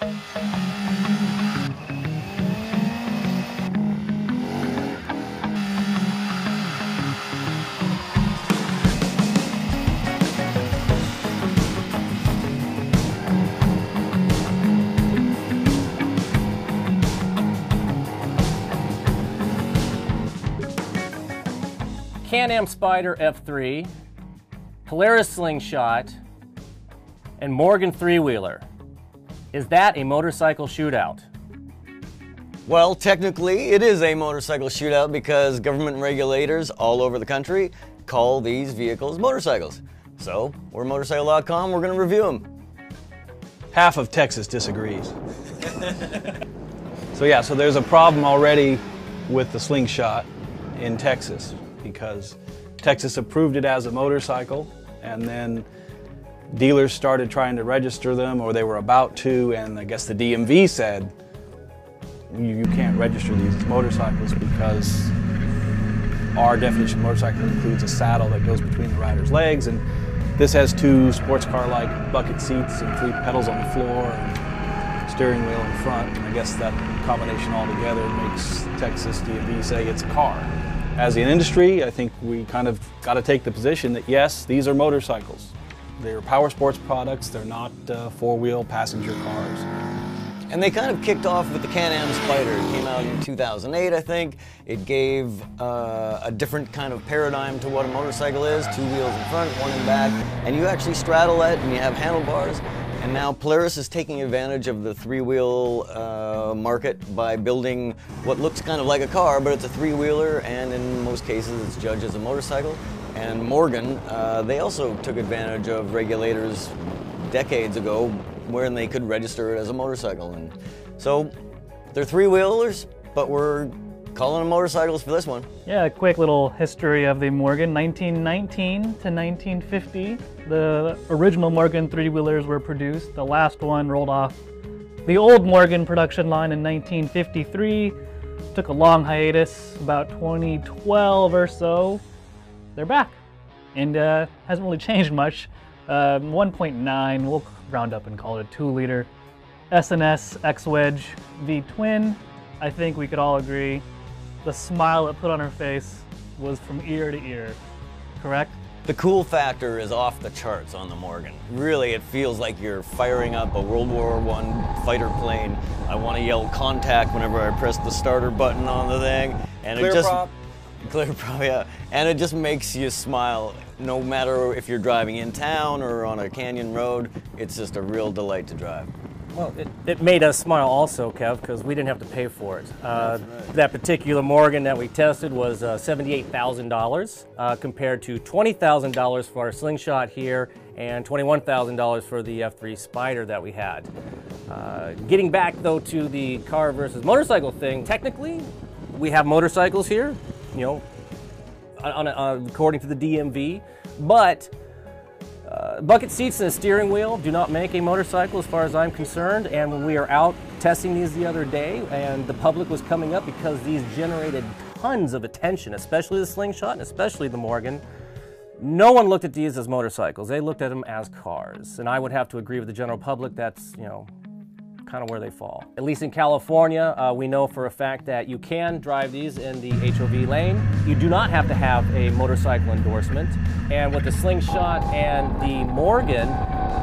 Can-Am Spyder F3, Polaris Slingshot, and Morgan three-wheeler. Is that a motorcycle shootout? Well, technically it is a motorcycle shootout because government regulators all over the country call these vehicles motorcycles. So, we're Motorcycle.com, we're going to review them. Half of Texas disagrees. So there's a problem already with the Slingshot in Texas, because Texas approved it as a motorcycle, and then dealers started trying to register them, or they were about to, and I guess the DMV said, you can't register these as motorcycles because our definition of motorcycle includes a saddle that goes between the rider's legs, and this has two sports car-like bucket seats and 3 pedals on the floor and steering wheel in front. And I guess that combination altogether makes Texas DMV say it's a car. As an industry, I think we kind of got to take the position that yes, these are motorcycles. They're power sports products, they're not 4-wheel passenger cars. And they kind of kicked off with the Can-Am Spyder. It came out in 2008, I think. It gave a different kind of paradigm to what a motorcycle is. 2 wheels in front, 1 in back, and you actually straddle it and you have handlebars. And now Polaris is taking advantage of the 3-wheel market by building what looks kind of like a car, but it's a 3-wheeler, and in most cases it's judged as a motorcycle. And Morgan, they also took advantage of regulators decades ago when they could register it as a motorcycle. And so they're 3-wheelers, but we're calling them motorcycles for this one. Yeah, a quick little history of the Morgan. 1919 to 1950, the original Morgan 3-wheelers were produced. The last one rolled off the old Morgan production line in 1953. Took a long hiatus, about 2012 or so. They're back, and hasn't really changed much. 1.9, we'll round up and call it a 2-liter S&S X-Wedge V-twin. I think we could all agree the smile it put on her face was from ear to ear, correct? The cool factor is off the charts on the Morgan. Really, it feels like you're firing up a World War I fighter plane. I want to yell contact whenever I press the starter button on the thing. And Clear prop. Clear prop, yeah. And it just makes you smile, no matter if you're driving in town or on a canyon road. It's just a real delight to drive. Well, it made us smile also, Kev, because we didn't have to pay for it. Right. That particular Morgan that we tested was $78,000 compared to $20,000 for our Slingshot here and $21,000 for the F3 Spyder that we had. Getting back though to the car versus motorcycle thing, technically we have motorcycles here, you know, according to the DMV, but bucket seats and a steering wheel do not make a motorcycle as far as I'm concerned. And when we are out testing these the other day and the public was coming up because these generated tons of attention, especially the Slingshot and especially the Morgan, no one looked at these as motorcycles. They looked at them as cars. And I would have to agree with the general public. That's, you know, kind of where they fall. At least in California, we know for a fact that you can drive these in the HOV lane. You do not have to have a motorcycle endorsement. And with the Slingshot and the Morgan,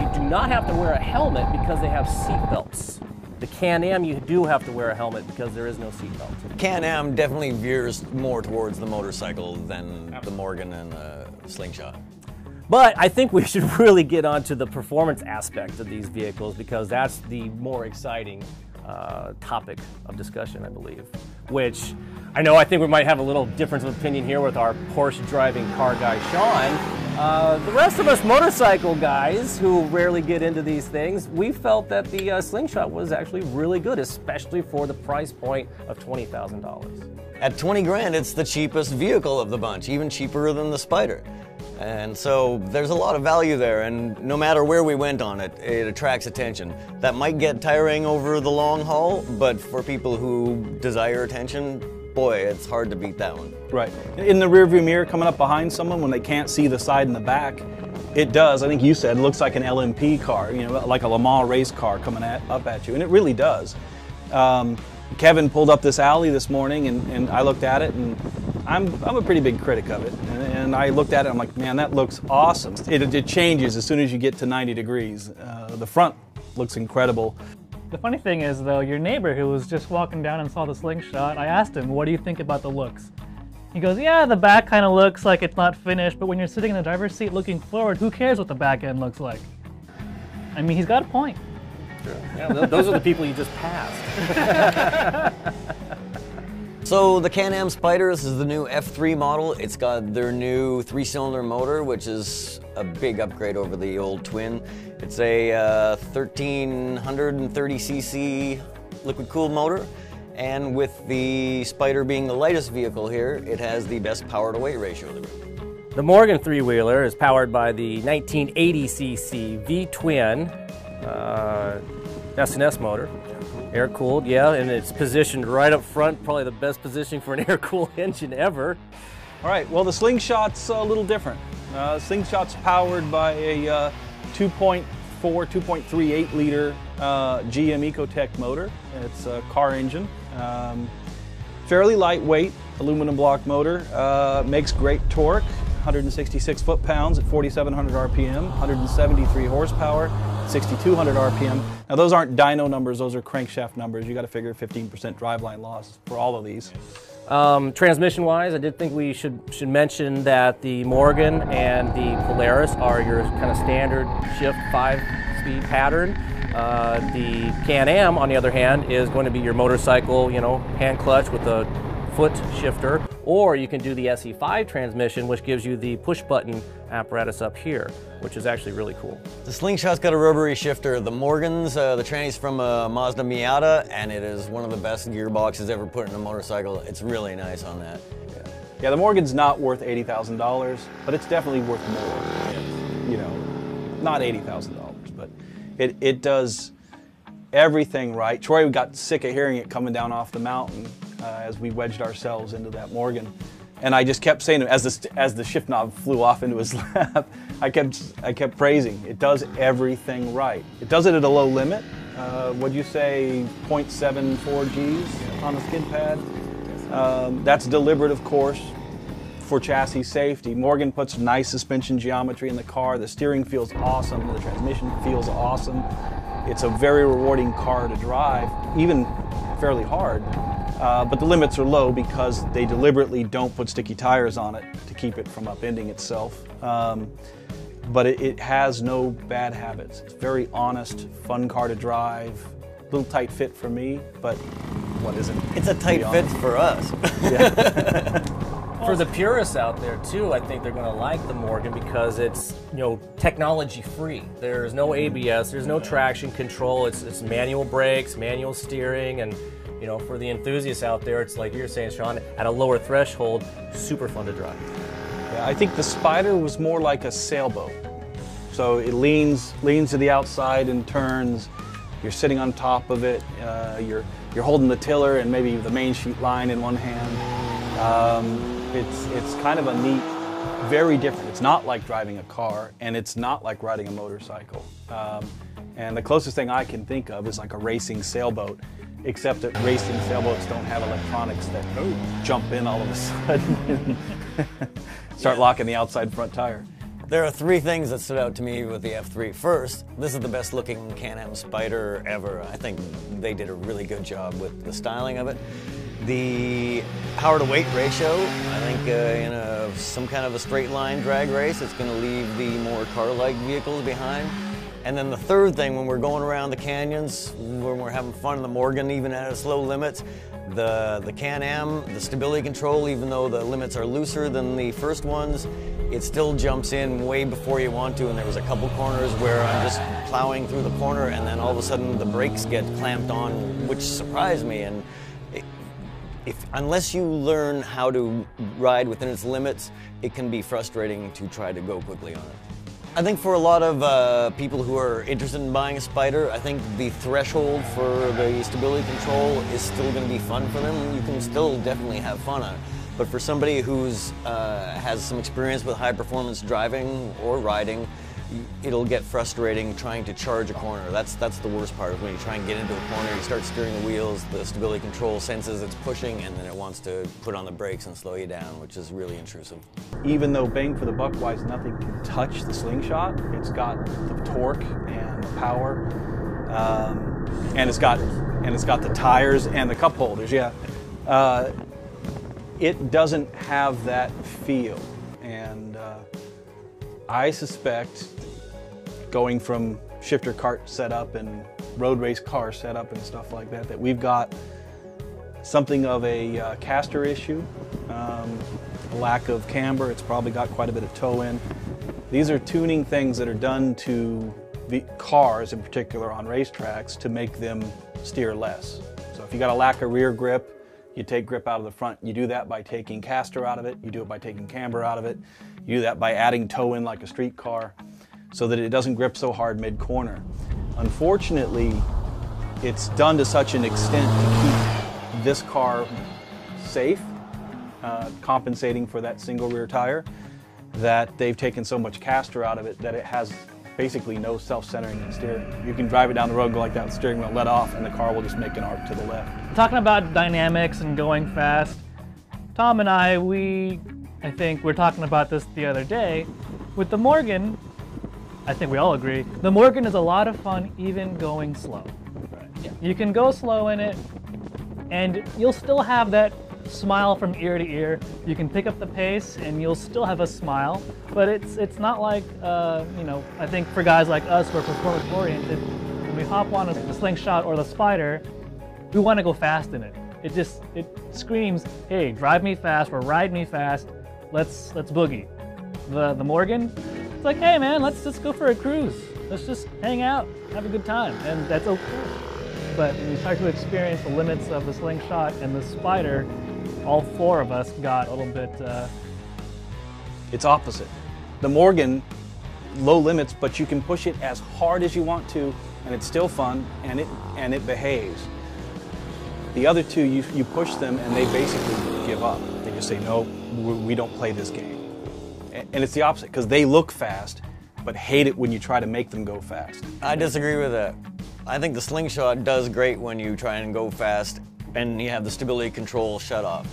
you do not have to wear a helmet because they have seat belts. The Can-Am, you do have to wear a helmet because there is no seat belt. Can-Am definitely veers more towards the motorcycle than the Morgan and the Slingshot. But I think we should really get onto the performance aspect of these vehicles because that's the more exciting topic of discussion, I believe. Which I think we might have a little difference of opinion here with our Porsche driving car guy, Sean. The rest of us motorcycle guys who rarely get into these things, we felt that the Slingshot was actually really good, especially for the price point of $20,000. At 20 grand, it's the cheapest vehicle of the bunch, even cheaper than the Spyder. And so there's a lot of value there, and no matter where we went on it, it attracts attention. That might get tiring over the long haul, but for people who desire attention, boy, it's hard to beat that one. Right. In the rearview mirror, coming up behind someone when they can't see the side and the back, It does. I think you said it looks like an LMP car, you know, like a Le Mans race car coming up at you, and it really does. Kevin pulled up this alley this morning, and I looked at it, and I'm a pretty big critic of it. And I looked at it, I'm like, man, that looks awesome. It changes as soon as you get to 90 degrees. The front looks incredible. The funny thing is, though, your neighbor who was just walking down and saw the Slingshot, I asked him, what do you think about the looks? He goes, yeah, the back kind of looks like it's not finished, but when you're sitting in the driver's seat looking forward, who cares what the back end looks like? I mean, he's got a point. Sure. Yeah, those are the people you just passed. So the Can-Am Spyder, this is the new F3 model. It's got their new 3-cylinder motor, which is a big upgrade over the old twin. It's a 1330cc liquid-cooled motor, and with the Spyder being the lightest vehicle here, it has the best power-to-weight ratio of the group. The Morgan three-wheeler is powered by the 1980cc V-twin S&S motor. Air-cooled, yeah, and it's positioned right up front, probably the best positioning for an air-cooled engine ever. All right, well, the Slingshot's a little different. Slingshot's powered by a 2.4, 2.38 liter GM Ecotec motor. It's a car engine. Fairly lightweight, aluminum block motor. Makes great torque, 166 foot-pounds at 4,700 RPM, 173 horsepower, 6,200 RPM. Now those aren't dyno numbers, those are crankshaft numbers. You got to figure 15% driveline loss for all of these. Transmission-wise, I did think we should mention that the Morgan and the Polaris are your kind of standard shift 5-speed pattern. The Can-Am, on the other hand, is going to be your motorcycle, you know, hand clutch with a foot shifter, or you can do the SE5 transmission, which gives you the push-button apparatus up here, which is actually really cool. The Slingshot's got a rotary shifter. The Morgan's, the tranny's from a Mazda Miata, and it is one of the best gearboxes ever put in a motorcycle. It's really nice on that. Yeah, the Morgan's not worth $80,000, but it's definitely worth more. You know, not $80,000, but it does everything right. Troy got sick of hearing it coming down off the mountain as we wedged ourselves into that Morgan. And I just kept saying to him, as the shift knob flew off into his lap, I kept praising. It does everything right. It does it at a low limit. What'd you say, 0.74 Gs on the skid pad? That's deliberate, of course, for chassis safety. Morgan puts nice suspension geometry in the car. The steering feels awesome. The transmission feels awesome. It's a very rewarding car to drive, even fairly hard. But the limits are low because they deliberately don't put sticky tires on it to keep it from upending itself. But it has no bad habits. It's very honest, fun car to drive. A little tight fit for me, but what isn't? It's a tight fit for us. Yeah. For the purists out there too, I think they're going to like the Morgan because it's, you know, technology free. There's no ABS, there's no traction control. It's manual brakes, manual steering, and you know, for the enthusiasts out there, it's like you're saying, Sean, at a lower threshold, super fun to drive. Yeah, I think the Spyder was more like a sailboat. So it leans to the outside and turns. You're sitting on top of it. You're holding the tiller and maybe the main sheet line in one hand. It's kind of a neat, very different. It's not like driving a car, and it's not like riding a motorcycle. And the closest thing I can think of is like a racing sailboat, except that racing sailboats don't have electronics that jump in all of a sudden and start locking the outside front tire. There are three things that stood out to me with the F3. First, this is the best looking Can-Am Spyder ever. I think they did a really good job with the styling of it. The power to weight ratio, I think in some kind of a straight line drag race, it's going to leave the more car-like vehicles behind. And then the third thing, when we're going around the canyons, when we're having fun in the Morgan, even at its low limits, the Can-Am, the stability control, even though the limits are looser than the first ones, it still jumps in way before you want to. And there was a couple corners where I'm just plowing through the corner, and then all of a sudden the brakes get clamped on, which surprised me. And unless you learn how to ride within its limits, it can be frustrating to try to go quickly on it. I think for a lot of people who are interested in buying a Spyder, I think the threshold for the stability control is still going to be fun for them. You can still definitely have fun on it. But for somebody who's has some experience with high performance driving or riding, it'll get frustrating trying to charge a corner. That's the worst part, is when you try and get into a corner, you start steering the wheels, the stability control senses it's pushing, and then it wants to put on the brakes and slow you down, which is really intrusive. Even though bang for the buck wise nothing can touch the Slingshot, it's got the torque and the power, and it's got the tires and the cup holders. Yeah, it doesn't have that feel, and I suspect, going from shifter cart setup and road race car setup and stuff like that, that we've got something of a caster issue, a lack of camber. It's probably got quite a bit of toe in. These are tuning things that are done to the cars, in particular on racetracks, to make them steer less. So if you got a lack of rear grip, you take grip out of the front. You do that by taking caster out of it. You do it by taking camber out of it. You do that by adding toe in like a street car, so that it doesn't grip so hard mid-corner. Unfortunately, it's done to such an extent to keep this car safe, compensating for that single rear tire, that they've taken so much caster out of it that it has basically no self-centering in steering. You can drive it down the road, go like that, the steering wheel let off, and the car will just make an arc to the left. Talking about dynamics and going fast, Tom and I think we're talking about this the other day. With the Morgan, I think we all agree, the Morgan is a lot of fun even going slow. Right. Yeah. You can go slow in it, and you'll still have that smile from ear to ear. You can pick up the pace and you'll still have a smile, but it's not like, you know, I think for guys like us who are performance oriented, when we hop on the Slingshot or the Spyder, we want to go fast in it. It screams, hey, drive me fast or ride me fast, let's boogie. The Morgan, it's like, hey man, let's just go for a cruise. Let's just hang out, have a good time, and that's okay. But when you start to experience the limits of the Slingshot and the Spyder, all four of us got a little bit... It's opposite. The Morgan, low limits, but you can push it as hard as you want to, and it's still fun, and it behaves. The other two, you push them, and they basically give up. They just say, no, we don't play this game. And it's the opposite, because they look fast, but hate it when you try to make them go fast. I disagree with that. I think the Slingshot does great when you try and go fast and you have the stability control shut off.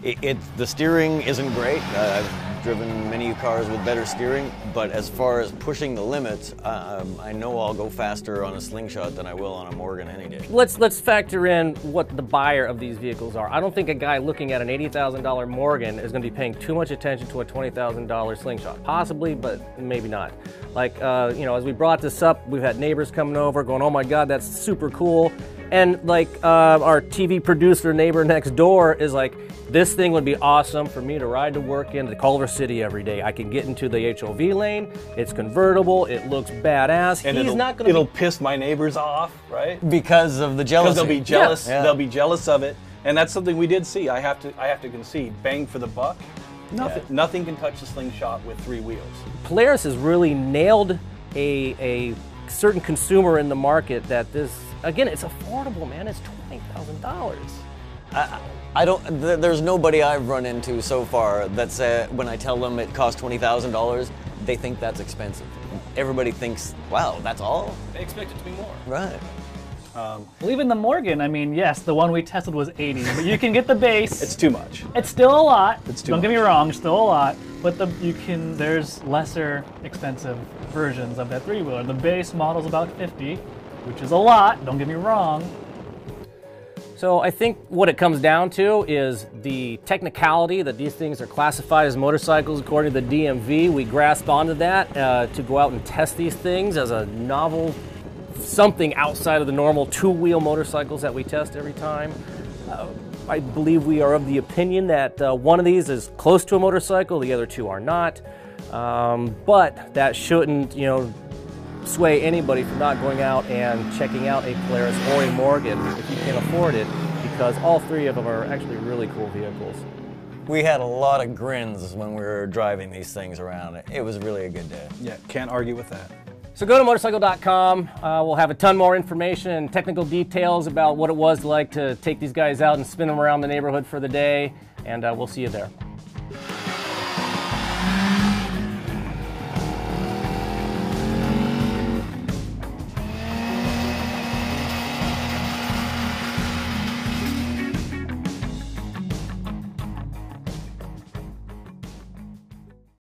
The steering isn't great. I've driven many cars with better steering, but as far as pushing the limits, I know I'll go faster on a Slingshot than I will on a Morgan any day. Let's factor in what the buyer of these vehicles are. I don't think a guy looking at an $80,000 Morgan is going to be paying too much attention to a $20,000 Slingshot. Possibly, but maybe not. Like, you know, as we brought this up, we've had neighbors coming over going, oh my God, that's super cool. And like our TV producer neighbor next door is like, this thing would be awesome for me to ride to work into Culver City every day. I can get into the HOV lane, it's convertible, it looks badass. And it'll piss my neighbors off, right? Because of the jealousy. Because they'll be jealous. Yeah. They'll be jealous of it, and that's something we did see. I have to concede. Bang for the buck. Nothing can touch the Slingshot with three wheels. Polaris has really nailed a certain consumer in the market that this, again, it's affordable, man. It's $20,000. There's nobody I've run into so far that's when I tell them it costs $20,000, they think that's expensive. Everybody thinks, wow, that's all? They expect it to be more. Right. Well, even the Morgan, I mean, yes, the one we tested was 80, but you can get the base. It's too much. It's still a lot. Don't get me wrong, it's still a lot, but there's lesser expensive versions of that three-wheeler. The base model's about 50, which is a lot, don't get me wrong. So I think what it comes down to is the technicality that these things are classified as motorcycles according to the DMV. We grasp onto that to go out and test these things as a novel, something outside of the normal two-wheel motorcycles that we test every time. I believe we are of the opinion that one of these is close to a motorcycle, the other two are not. But that shouldn't, you know, sway anybody from not going out and checking out a Polaris or a Morgan if you can afford it, because all three of them are actually really cool vehicles. We had a lot of grins when we were driving these things around. It was really a good day. Yeah, can't argue with that. So go to motorcycle.com. We'll have a ton more information and technical details about what it was like to take these guys out and spin them around the neighborhood for the day, and we'll see you there.